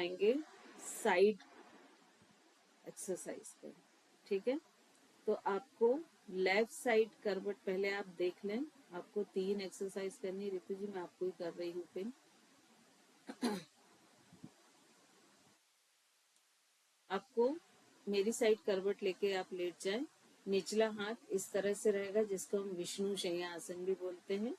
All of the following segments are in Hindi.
आएंगे साइड एक्सरसाइज पे। ठीक है, तो आपको लेफ्ट साइड करवट पहले आप देख लें। आपको 3 एक्सरसाइज करनी है। ऋतु जी मैं आपको ही कर रही हूँ पिन। आपको मेरी साइड करवट लेके आप लेट जाएं। निचला हाथ इस तरह से रहेगा, जिसको हम विष्णु शय्या आसन भी बोलते हैं।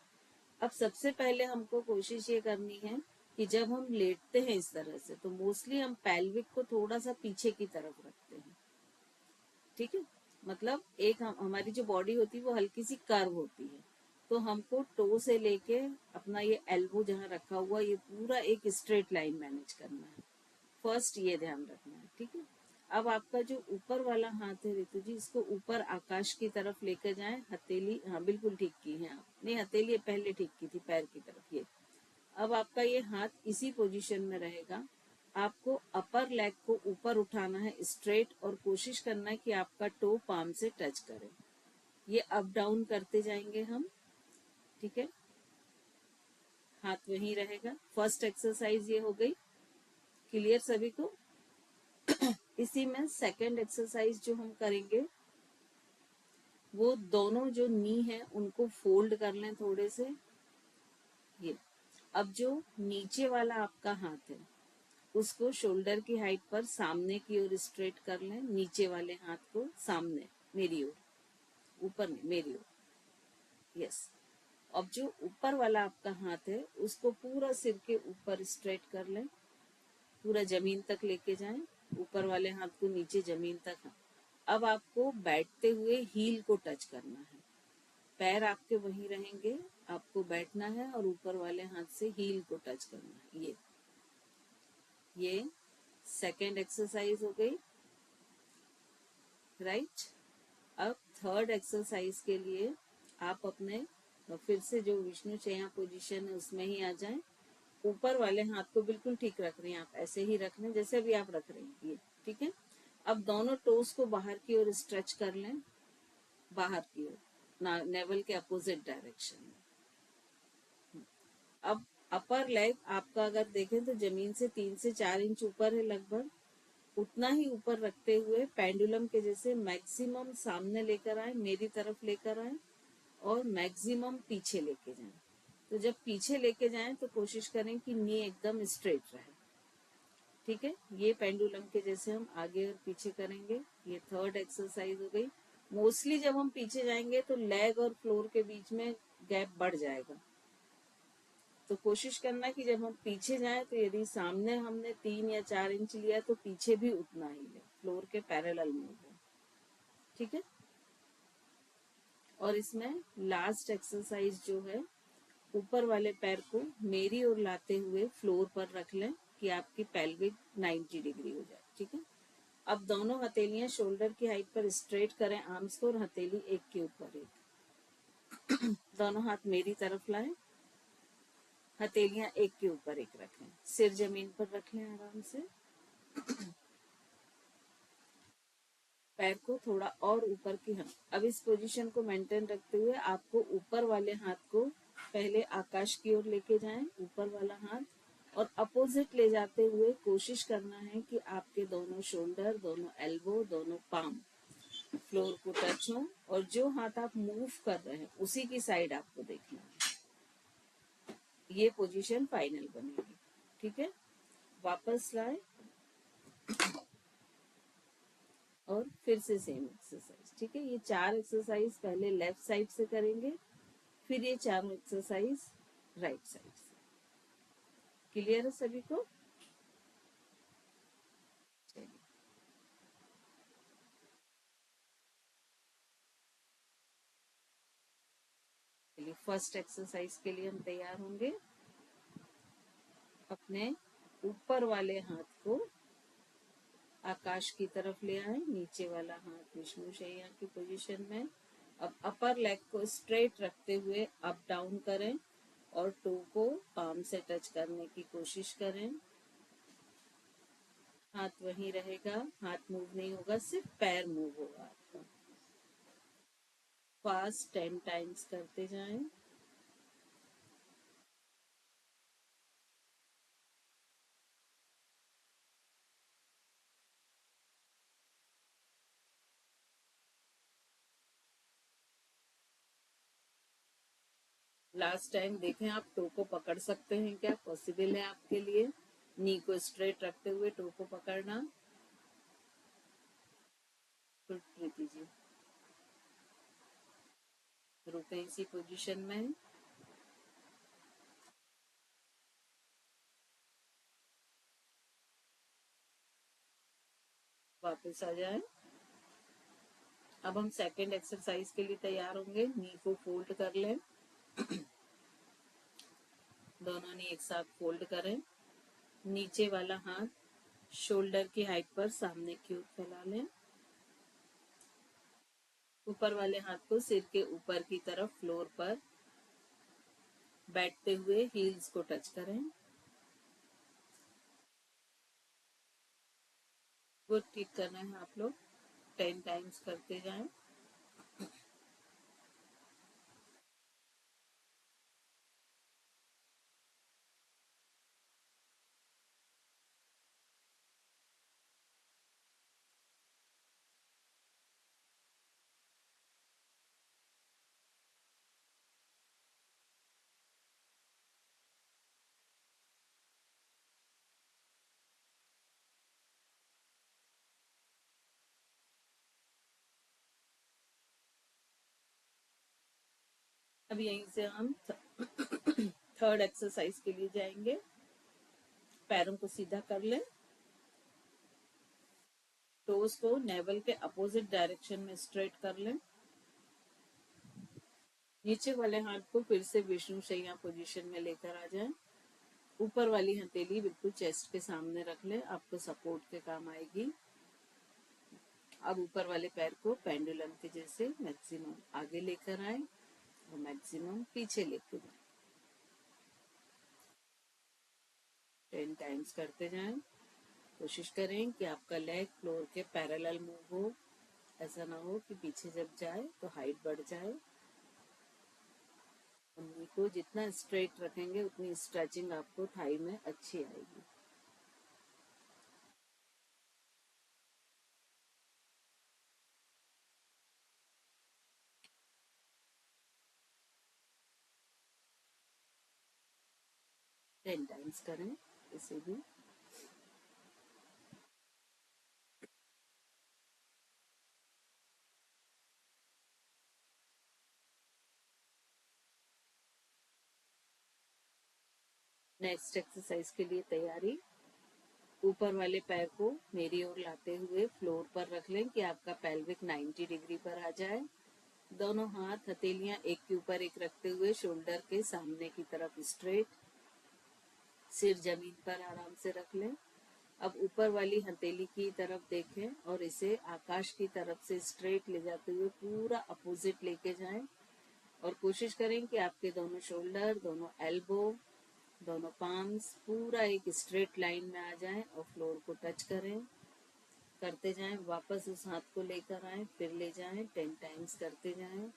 अब सबसे पहले हमको कोशिश ये करनी है कि जब हम लेटते हैं इस तरह से, तो मोस्टली हम पैल्विक को थोड़ा सा पीछे की तरफ रखते हैं। ठीक है, मतलब एक हमारी जो बॉडी होती है वो हल्की सी कर्व होती है, तो हमको टो से लेके अपना ये एल्बो जहाँ रखा हुआ, ये पूरा एक स्ट्रेट लाइन मैनेज करना है। फर्स्ट ये ध्यान रखना है। ठीक है, अब आपका जो ऊपर वाला हाथ है ऋतु जी, इसको ऊपर आकाश की तरफ लेकर जाएं। हथेली, हाँ बिल्कुल ठीक की है आप, नहीं हथेली पहले ठीक की थी, पैर की तरफ ये। अब आपका ये हाथ इसी पोजीशन में रहेगा। आपको अपर लेग को ऊपर उठाना है स्ट्रेट, और कोशिश करना है कि आपका टो पाम से टच करे। ये अप डाउन करते जाएंगे हम। ठीक है, हाथ वहीं रहेगा। फर्स्ट एक्सरसाइज ये हो गई, क्लियर सभी को। इसी में सेकंड एक्सरसाइज जो हम करेंगे, वो दोनों जो नी है उनको फोल्ड कर लें थोड़े से। ये अब जो नीचे वाला आपका हाथ है, उसको शोल्डर की हाइट पर सामने की ओर स्ट्रेट कर लें। नीचे वाले हाथ को सामने, मेरी ओर, ऊपर नहीं, मेरी ओर। यस, अब जो ऊपर वाला आपका हाथ है उसको पूरा सिर के ऊपर स्ट्रेट कर लें, पूरा जमीन तक लेके जाएं। ऊपर वाले हाथ को नीचे जमीन तक। अब आपको बैठते हुए हील को टच करना है। पैर आपके वहीं रहेंगे, आपको बैठना है और ऊपर वाले हाथ से हील को टच करना है। ये सेकेंड एक्सरसाइज हो गई, राइट। अब थर्ड एक्सरसाइज के लिए आप अपने फिर से जो विष्णु शय्या पोजीशन है उसमें ही आ जाएं। ऊपर वाले हाथ को बिल्कुल ठीक रख रहे हैं आप, ऐसे ही रख लें जैसे भी आप रख रहे हैं ये। ठीक है, अब दोनों टोस को बाहर की ओर स्ट्रेच कर लें, बाहर की ओर, नेवल के अपोजिट डायरेक्शन में। अब अपर लेग आपका अगर देखें तो जमीन से 3 से 4 इंच ऊपर है लगभग। उतना ही ऊपर रखते हुए पेंडुलम के जैसे मैक्सिमम सामने लेकर आए, मेरी तरफ लेकर आए, और मैक्सिमम पीछे लेके जाएं। तो जब पीछे लेके जाएं तो कोशिश करें कि नी एकदम स्ट्रेट रहे। ठीक है, ये पेंडुलम के जैसे हम आगे और पीछे करेंगे। ये थर्ड एक्सरसाइज हो गई। मोस्टली जब हम पीछे जाएंगे तो लेग और फ्लोर के बीच में गैप बढ़ जाएगा, तो कोशिश करना कि जब हम पीछे जाएं तो यदि सामने हमने 3 या 4 इंच लिया तो पीछे भी उतना ही ले, फ्लोर के पैरेलल में हो। ठीक है, और इसमें लास्ट एक्सरसाइज जो है, ऊपर वाले पैर को मेरी ओर लाते हुए फ्लोर पर रख लें कि आपकी पेल्विक 90 डिग्री हो जाए। ठीक है, अब दोनों हथेलियां शोल्डर की हाइट पर स्ट्रेट करें आर्म्स को, और हथेली एक के ऊपर एक। दोनों हाथ मेरी तरफ लाएं, हथेलियां एक के ऊपर एक रखें, सिर जमीन पर रख लें आराम से। पैर को थोड़ा और ऊपर की, हम अब इस पोजीशन को मेंटेन रखते हुए आपको ऊपर वाले हाथ को पहले आकाश की ओर लेके जाएं, ऊपर वाला हाथ, और अपोजिट ले जाते हुए कोशिश करना है कि आपके दोनों शोल्डर, दोनों एल्बो, दोनों पाम फ्लोर को टच हो, और जो हाथ आप मूव कर रहे हैं उसी की साइड आपको देखना है। ये पोजीशन फाइनल बनेगी। ठीक है, वापस लाए और फिर से सेम एक्सरसाइज। ठीक है, ये 4 एक्सरसाइज पहले लेफ्ट साइड से करेंगे, फिर ये 4 एक्सरसाइज राइट साइड से। क्लियर है सभी को? चलिए, फर्स्ट एक्सरसाइज के लिए हम तैयार होंगे। अपने ऊपर वाले हाथ को आकाश की तरफ ले आए, नीचे वाला हाथ विष्णु शय्या की पोजीशन में। अब अपर लेग को स्ट्रेट रखते हुए अप डाउन करें, और टो को पाम से टच करने की कोशिश करें। हाथ वहीं रहेगा, हाथ मूव नहीं होगा, सिर्फ पैर मूव होगा आपका। फास्ट 10 टाइम्स करते जाएं। लास्ट टाइम देखें, आप टो को पकड़ सकते हैं क्या? पॉसिबल है आपके लिए नी को स्ट्रेट रखते हुए टो को पकड़ना? गुड प्रीति जी, रुके इसी पोजीशन में, वापस आ जाए। अब हम सेकंड एक्सरसाइज के लिए तैयार होंगे। नी को फोल्ड कर लें, दोनों नी एक साथ फोल्ड करें। नीचे वाला हाथ शोल्डर की हाइट पर सामने की ओर फैला लें। ऊपर वाले हाथ को सिर के ऊपर की तरफ फ्लोर पर बैठते हुए हील्स को टच करें। वो ठीक करना है आप लोग, 10 टाइम्स करते जाएं। अब यहीं से हम थर्ड एक्सरसाइज के लिए जाएंगे। पैरों को सीधा कर लें, टोज को नेवल के अपोजिट डायरेक्शन में स्ट्रेट कर लें। नीचे वाले हाथ को फिर से विष्णु शैया पोजीशन में लेकर आ जाएं। ऊपर वाली हथेली बिल्कुल चेस्ट के सामने रख लें, आपको सपोर्ट के काम आएगी। अब ऊपर वाले पैर को पेंडुलम के जैसे मैक्सिमम आगे लेकर आए और मैक्सिमम पीछे लेकर जाए। 10 टाइम्स करते जाएं। कोशिश करें कि आपका लेग फ्लोर के पैरेलल मूव हो, ऐसा ना हो कि पीछे जब जाए तो हाइट बढ़ जाए। उंगली को जितना स्ट्रेट रखेंगे उतनी स्ट्रेचिंग आपको थाई में अच्छी आएगी। टेन टाइम्स करें इसे भी। नेक्स्ट एक्सरसाइज के लिए तैयारी। ऊपर वाले पैर को मेरी ओर लाते हुए फ्लोर पर रख लें कि आपका पेल्विक 90 डिग्री पर आ जाए। दोनों हाथ हथेलियां एक के ऊपर एक रखते हुए शोल्डर के सामने की तरफ स्ट्रेट, सिर जमीन पर आराम से रख लें। अब ऊपर वाली हथेली की तरफ देखें और इसे आकाश की तरफ से स्ट्रेट ले जाते हुए पूरा अपोजिट लेके जाएं और कोशिश करें कि आपके दोनों शोल्डर, दोनों एल्बो, दोनों पाम्स पूरा एक स्ट्रेट लाइन में आ जाएं और फ्लोर को टच करें। करते जाएं, वापस उस हाथ को लेकर आए, फिर ले जाएं, 10 टाइम्स करते जाएं।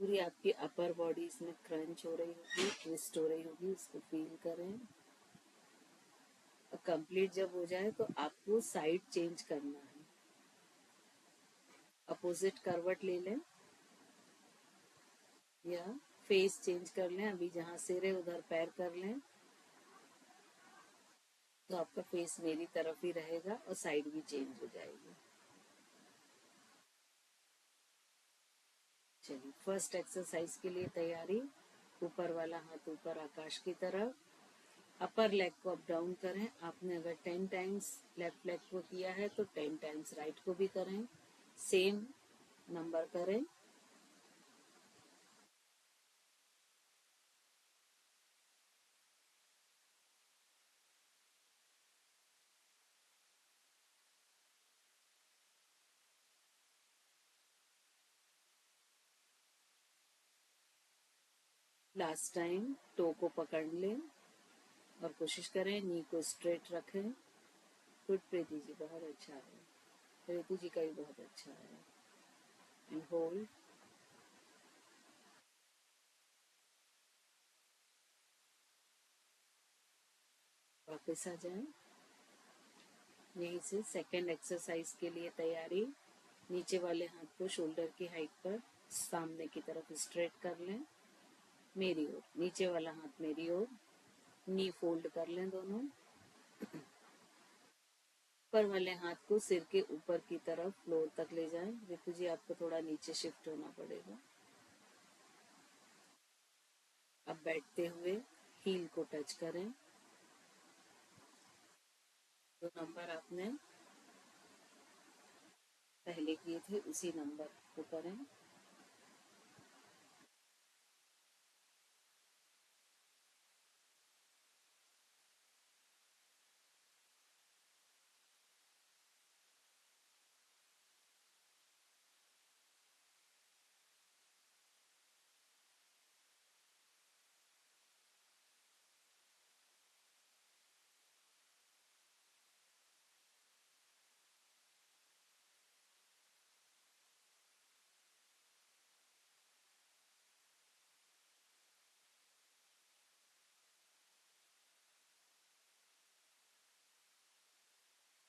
पूरी आपकी अपर बॉडी इसमें क्रंच हो रही होगी, ट्विस्ट हो रही होगी, उसको फील करें। कंप्लीट जब हो जाए तो आपको साइड चेंज करना है, अपोजिट करवट ले लें या फेस चेंज कर लें। अभी जहां सिर है उधर पैर कर लें तो आपका फेस मेरी तरफ ही रहेगा और साइड भी चेंज हो जाएगी। चलिए, फर्स्ट एक्सरसाइज के लिए तैयारी। ऊपर वाला हाथ ऊपर आकाश की तरफ, अपर लेग को अप डाउन करें। आपने अगर 10 टाइम्स लेफ्ट लेग को किया है तो 10 टाइम्स राइट को भी करें, सेम नंबर करें। लास्ट टाइम टो को पकड़ लें और कोशिश करें नी को स्ट्रेट रखें। गुड प्रीति जी, बहुत अच्छा है। प्रीति जी का भी बहुत अच्छा है। And hold. वापस आ जाएं। यहीं से सेकेंड एक्सरसाइज के लिए तैयारी। नीचे वाले हाथ को शोल्डर की हाइट पर सामने की तरफ स्ट्रेट कर लें, मेरी ओर। नीचे वाला हाथ मेरी ओर। नी फोल्ड कर लें दोनों। ऊपर वाले हाथ को सिर के ऊपर की तरफ फ्लोर तक ले जाएं। रितु जी, आपको थोड़ा नीचे शिफ्ट होना पड़ेगा। अब बैठते हुए हील को टच करें। जो नंबर आपने पहले किए थे उसी नंबर को करें।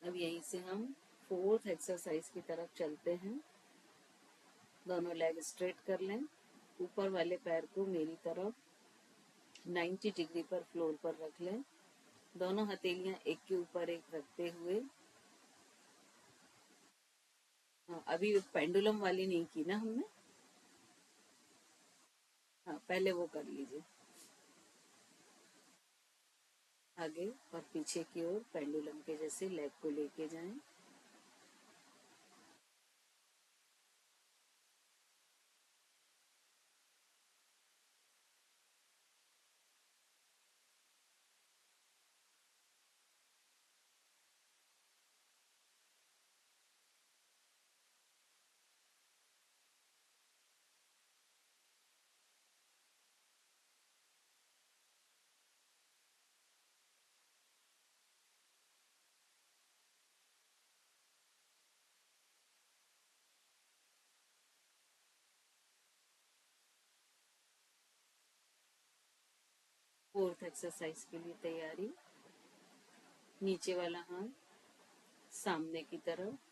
अब यहीं से हम फोर्थ एक्सरसाइज की तरफ चलते हैं। दोनों लेग स्ट्रेट कर लें। ऊपर वाले पैर को मेरी तरफ 90 डिग्री पर फ्लोर पर रख लें। दोनों हथेलियां एक के ऊपर एक रखते हुए। हाँ, अभी पेंडुलम वाली नहीं की ना हमने। हाँ, पहले वो कर लीजिए। आगे और पीछे की ओर पेंडुलम के जैसे लेग को लेके जाएं। फोर्थ एक्सरसाइज के लिए तैयारी। नीचे वाला हाथ सामने की तरफ।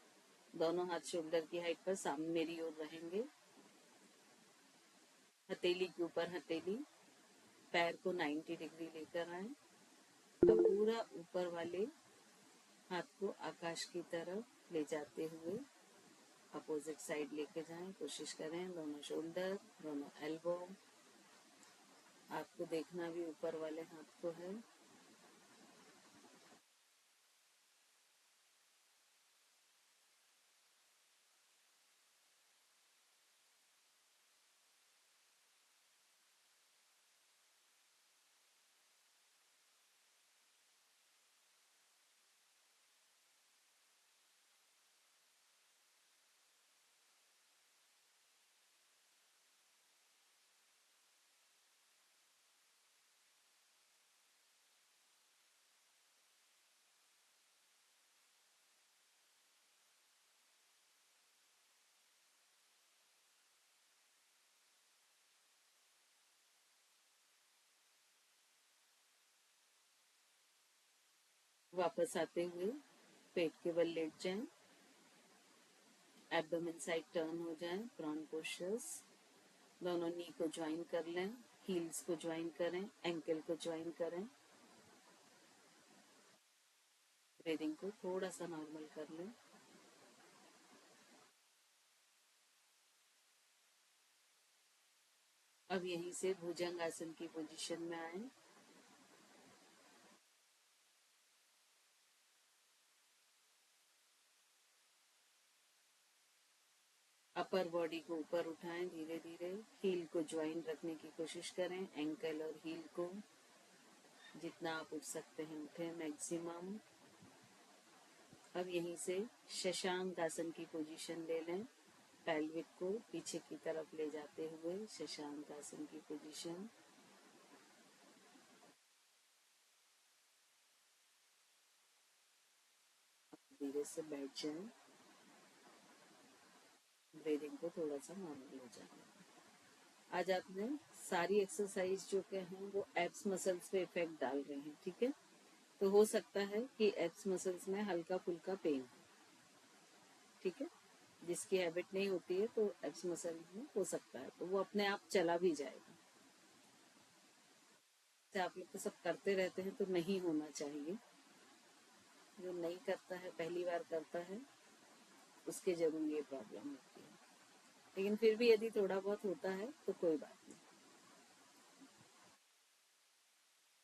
दोनों हाथ शोल्डर की हाइट पर सामने मेरी ओर रहेंगे। हथेली के ऊपर हथेली। पैर को 90 डिग्री लेकर आए। अब पूरा ऊपर वाले हाथ को आकाश की तरफ ले जाते हुए अपोजिट साइड लेके जाएं। कोशिश करें दोनों शोल्डर, दोनों एल्बो। आपको देखना भी ऊपर वाले हाथ को है। वापस आते हुए पेट के बल लेट जाएं। एब्डोमेन साइड टर्न हो जाए। Prone postures. दोनों नी को ज्वाइन कर लें। हील्स को ज्वाइन करें। एंकल को ज्वाइन करें। ब्रीदिंग को थोड़ा सा नॉर्मल कर लें। अब यहीं से भुजंग आसन की पोजीशन में आए। अपर बॉडी को ऊपर उठाएं धीरे धीरे। हील को ज्वाइन रखने की कोशिश करें। एंकल और हील को जितना आप उठ सकते हैं उठे मैक्सिमम। अब यहीं से शशांक आसन की पोजीशन ले लें। पेल्विक को पीछे की तरफ ले जाते हुए शशांक आसन की पोजीशन। धीरे से बैठ जाए, ब्रीदिंग को थोड़ा सा नॉर्मल हो जाए। आज आपने सारी एक्सरसाइज जो के हैं वो एब्स मसल्स पे इफेक्ट डाल रहे हैं, ठीक है। तो हो सकता है कि एब्स मसल्स में हल्का फुल्का पेन हो, ठीक है। जिसकी हैबिट नहीं होती है तो एब्स मसल में हो सकता है, तो वो अपने आप चला भी जाएगा। से आप लोग तो सब करते रहते हैं तो नहीं होना चाहिए। जो नहीं करता है, पहली बार करता है, उसके जरूर ये प्रॉब्लम होती है। लेकिन फिर भी यदि थोड़ा बहुत होता है तो कोई बात नहीं।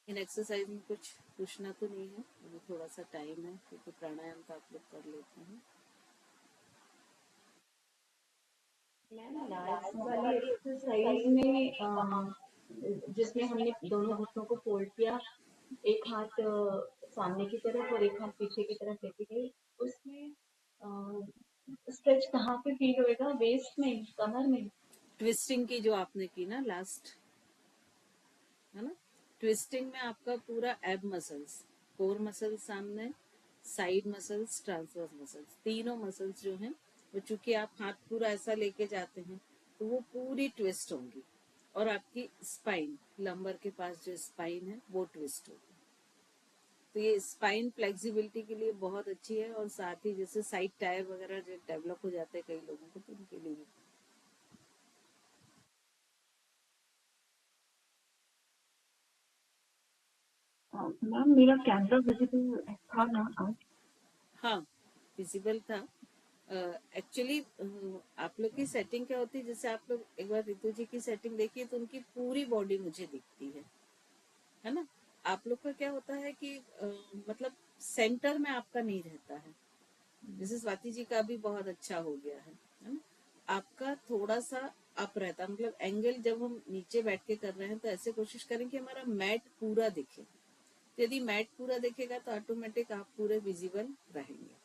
इन एक्सरसाइज में कुछ पूछना तो नहीं है, अभी थोड़ा सा टाइम है क्योंकि प्राणायाम तो आप लोग कर लेते हैं। मैम लास्ट वाली एक्सरसाइज में जिसमें हमने दोनों घुटनों को फोल्ड किया, एक हाथ सामने की तरफ और एक हाथ पीछे की तरफ लेके गई, उसमें स्ट्रेच कहाँ पे फील होएगा? वेस्ट में, कमर में? ट्विस्टिंग की जो आपने की ना लास्ट, है ना, ट्विस्टिंग में आपका पूरा एब मसल्स, कोर मसल्स सामने, साइड मसल्स, ट्रांसवर्स मसल्स, तीनों मसल्स जो हैं वो चूंकि आप हाथ पूरा ऐसा लेके जाते हैं तो वो पूरी ट्विस्ट होंगी और आपकी स्पाइन, लंबर के पास जो स्पाइन है वो ट्विस्ट होगी। तो ये स्पाइन फ्लेक्सिबिलिटी के लिए बहुत अच्छी है और साथ ही जैसे साइड टायर वगैरह जो डेवलप हो जाते हैं कई लोगों को, तो उनके लिए भी। मैम मेरा कैमरा विजिबल था ना आज? हाँ, विजिबल था। एक्चुअली आप लोग की सेटिंग क्या होती है, जैसे आप लोग एक बार रितु जी की सेटिंग देखिए तो उनकी पूरी बॉडी मुझे दिखती है ना। आप लोग का क्या होता है कि मतलब सेंटर में आपका नहीं रहता है, जैसे स्वाति जी का भी बहुत अच्छा हो गया है ना। आपका थोड़ा सा अप रहता है, मतलब एंगल जब हम नीचे बैठ के कर रहे हैं तो ऐसे कोशिश करें कि हमारा मैट पूरा दिखे। तो यदि मैट पूरा दिखेगा तो ऑटोमेटिक आप पूरे विजिबल रहेंगे,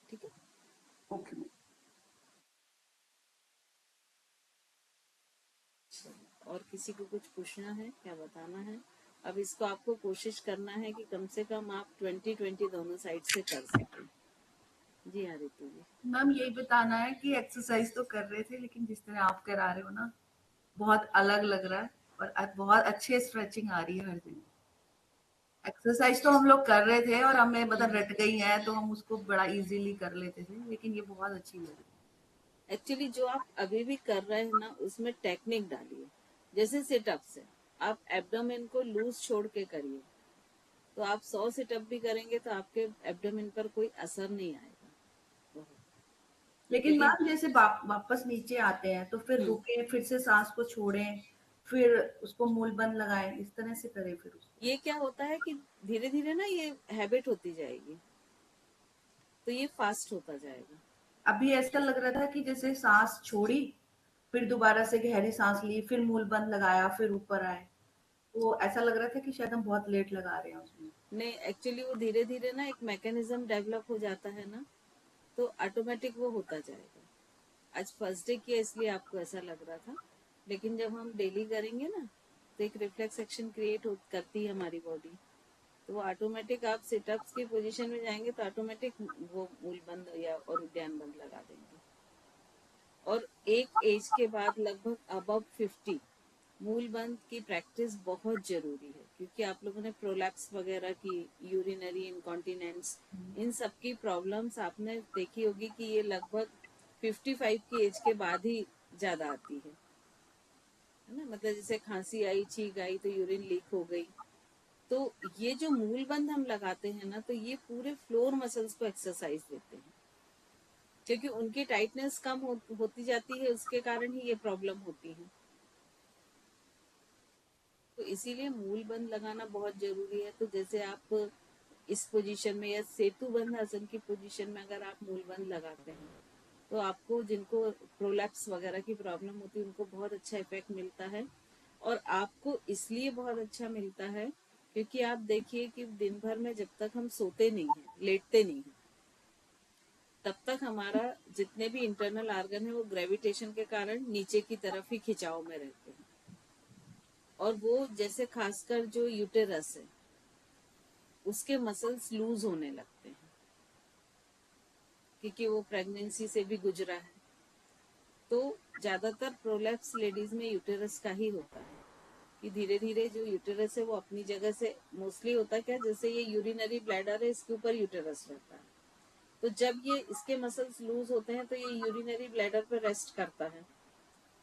ठीक है। ओके। और किसी को कुछ पूछना है, क्या बताना है? अब इसको आपको कोशिश करना है कि कम से कम आप 20-20 दोनों साइड से कर सकें। जी हाँ रितु जी। मैम यही बताना है कि एक्सरसाइज तो कर रहे थे लेकिन जिस तरह आप करा रहे हो ना, बहुत अलग लग रहा है और बहुत अच्छे स्ट्रेचिंग आ रही है हर दिन। एक्सरसाइज तो हम लोग कर रहे थे और हमें मतलब रट गई है तो हम उसको बड़ा इजीली कर लेते थे, लेकिन ये बहुत अच्छी लग रही है। एक्चुअली जो आप अभी भी कर रहे हैं ना उसमें टेक्निक डालिए, जैसे सिटअप्स है, आप एब्डोमेन को लूज छोड़ के करिए। तो आप 100 सिटअप भी करेंगे तो आपके एब्डोमेन पर कोई असर नहीं आएगा। लेकिन लेकिन मैम जैसे वापस नीचे आते हैं तो फिर हम्म, रुके, फिर से सांस को छोड़ें, फिर उसको मूल बंद लगाएं, इस तरह से करें फिर उसको। ये क्या होता है कि धीरे धीरे ना ये हैबिट होती जाएगी तो ये फास्ट होता जाएगा। अभी ऐसा लग रहा था कि जैसे सांस छोड़ी, फिर दोबारा से गहरी सांस ली, फिर मूल बंद लगाया, फिर ऊपर आए। तो ऐसा लग रहा था कि शायद हम बहुत लेट लगा रहे हैं उसमें। नहीं, एक्चुअली वो धीरे धीरे ना एक मैकेनिज्म डेवलप हो जाता है ना, तो ऑटोमेटिक वो होता जाएगा। आज फर्स्ट डे किया इसलिए आपको ऐसा लग रहा था, लेकिन जब हम डेली करेंगे ना तो एक रिफ्लेक्स एक्शन क्रिएट करती है हमारी बॉडी, तो वो ऑटोमेटिक आप सिटअप्स की पोजीशन में जाएंगे तो ऑटोमेटिक वो मूल बंद या और उद्यान बंद लगा देंगे। और एक एज के बाद लगभग अबव 50 मूल बंद की प्रैक्टिस बहुत जरूरी है, क्योंकि आप लोगों ने प्रोलैप्स वगैरह की, यूरिनरी इनकॉन्टिनेंस, इन सब की प्रॉब्लम्स आपने देखी होगी कि ये लगभग 55 की एज के बाद ही ज्यादा आती है ना। मतलब जैसे खांसी आई, छींक आई तो यूरिन लीक हो गई। तो ये जो मूल बंद हम लगाते हैं ना तो ये पूरे फ्लोर मसल्स को एक्सरसाइज देते हैं, क्योंकि उनकी टाइटनेस कम होती जाती है, उसके कारण ही ये प्रॉब्लम होती है। तो इसीलिए मूल बंद लगाना बहुत जरूरी है। तो जैसे आप इस पोजीशन में या सेतु बंद आसन की पोजीशन में अगर आप मूल बंद लगाते हैं तो आपको, जिनको प्रोलैप्स वगैरह की प्रॉब्लम होती है, उनको बहुत अच्छा इफेक्ट मिलता है। और आपको इसलिए बहुत अच्छा मिलता है क्योंकि आप देखिए कि दिन भर में जब तक हम सोते नहीं हैं, लेटते नहीं हैं, तब तक हमारा जितने भी इंटरनल ऑर्गन है वो ग्रेविटेशन के कारण नीचे की तरफ ही खिंचाव में रहते हैं। और वो जैसे खासकर जो यूटेरस है उसके मसल्स लूज होने लगते हैं, क्योंकि वो प्रेगनेंसी से भी गुजरा है। तो ज्यादातर प्रोलैप्स लेडीज में यूटेरस का ही होता है कि धीरे धीरे जो यूटेरस है वो अपनी जगह से, मोस्टली होता क्या, जैसे ये यूरिनरी ब्लैडर है, इसके ऊपर यूटेरस रहता है। तो जब ये इसके मसल्स लूज होते हैं तो ये यूरिनरी ब्लैडर पर रेस्ट करता है।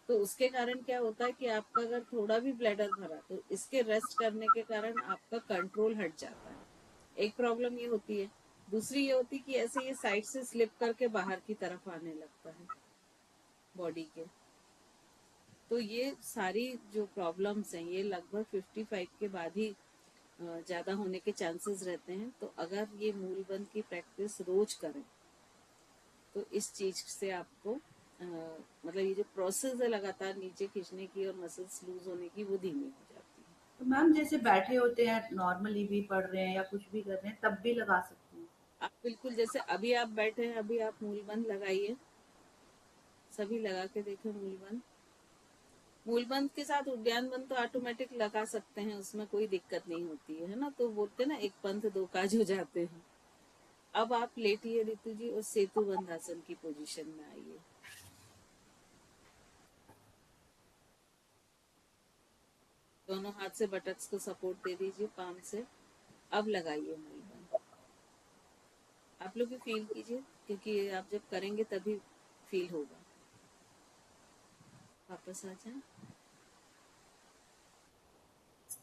तो उसके कारण क्या होता है कि आपका अगर थोड़ा भी ब्लैडर भरा तो इसके रेस्ट करने के कारण आपका कंट्रोल हट जाता है। एक प्रॉब्लम ये होती है। दूसरी ये होती है कि ऐसे ये साइड से स्लिप करके बाहर की तरफ आने लगता है बॉडी के। तो ये सारी जो प्रॉब्लम्स हैं ये लगभग 55 के बाद ही ज्यादा होने के चांसेस रहते हैं। तो अगर ये मूलबंध की प्रैक्टिस रोज करें तो इस चीज से आपको मतलब ये जो प्रोसेस है लगातार नीचे खींचने की और मसल्स लूज होने की, वो धीमी हो जाती है। तो मैम जैसे बैठे होते हैं, नॉर्मली भी पढ़ रहे हैं या कुछ भी कर रहे हैं, तब भी लगा सकते हैं? आप बिल्कुल जैसे अभी आप बैठे हैं, अभी आप मूलबंध लगाइए, सभी लगा के देखें मूलबंध। मूलबंध के साथ उद्यान बंध तो ऑटोमेटिक लगा सकते हैं, उसमें कोई दिक्कत नहीं होती है ना। तो बोलते हैं ना, एक पंथ दो काज हो जाते हैं। अब आप लेटिए ऋतु जी और सेतु बंध आसन की पोजीशन में आइए। दोनों हाथ से बटक्स को सपोर्ट दे दीजिए पाम से। अब लगाइए मूलबंध। आप लोग भी फील कीजिए, क्योंकि आप जब करेंगे तभी फील होगा। वापस आ जाए।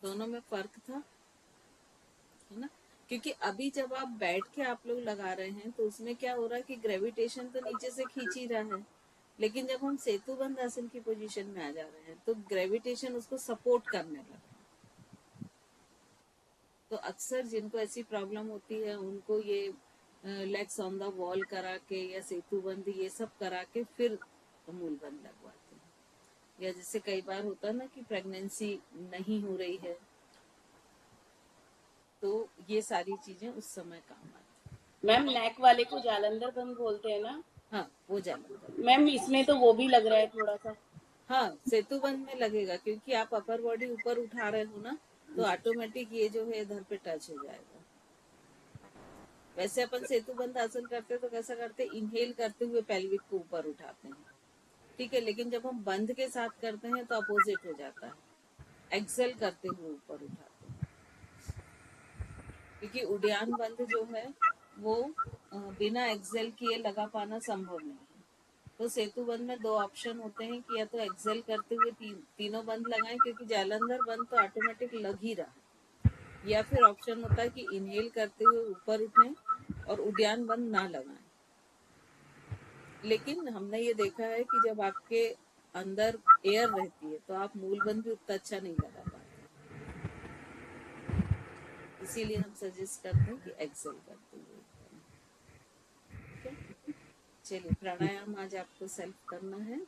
दोनों में फर्क था, है ना। क्योंकि अभी जब आप बैठ के आप लोग लगा रहे हैं तो उसमें क्या हो रहा है कि ग्रेविटेशन तो नीचे से खींच ही रहा है, लेकिन जब हम सेतु बंध आसन की पोजीशन में आ जा रहे हैं तो ग्रेविटेशन उसको सपोर्ट करने लगा। तो अक्सर जिनको ऐसी प्रॉब्लम होती है उनको ये लेग्स ऑन द वॉल करा के या सेतु बंद ये सब करा के फिर मूल बंद लगवाते हैं। या जैसे कई बार होता है ना कि प्रेगनेंसी नहीं हो रही है, तो ये सारी चीजें उस समय काम आती हैं। मैम नेक वाले को जालंधर बंद बोलते हैं ना? हाँ, वो जालंधर। मैम इसमें तो वो भी लग रहा है थोड़ा सा। हाँ, सेतु बंद में लगेगा, क्योंकि आप अपर बॉडी ऊपर उठा रहे हो ना, तो ऑटोमेटिक ये जो है इधर पे टच हो जाएगा। वैसे अपन सेतु बंद आसन करते तो कैसा करते, इनहेल करते हुए पेल्विक को ऊपर उठाते हैं, ठीक है। लेकिन जब हम बंद के साथ करते हैं तो अपोजिट हो जाता है, एक्सेल करते हुए ऊपर उठाते हैं। क्योंकि उड्डयन बंद जो है वो बिना एक्सेल किए लगा पाना संभव नहीं है। तो सेतु बंद में दो ऑप्शन होते हैं कि या तो एक्सेल करते हुए तीनों बंद लगाएं, क्योंकि जालंधर बंद तो ऑटोमेटिक लग ही रहा है, या फिर ऑप्शन होता है कि इनहेल करते हुए ऊपर उठें और उड्डयन बंद ना लगाएं। लेकिन हमने ये देखा है कि जब आपके अंदर एयर रहती है तो आप मूल बंद भी उतना अच्छा नहीं लगा पाते, इसीलिए हम सजेस्ट करते हैं कि एक्सेल करते हुए करें। ठीक है, चलिए प्राणायाम आज आपको सेल्फ करना है।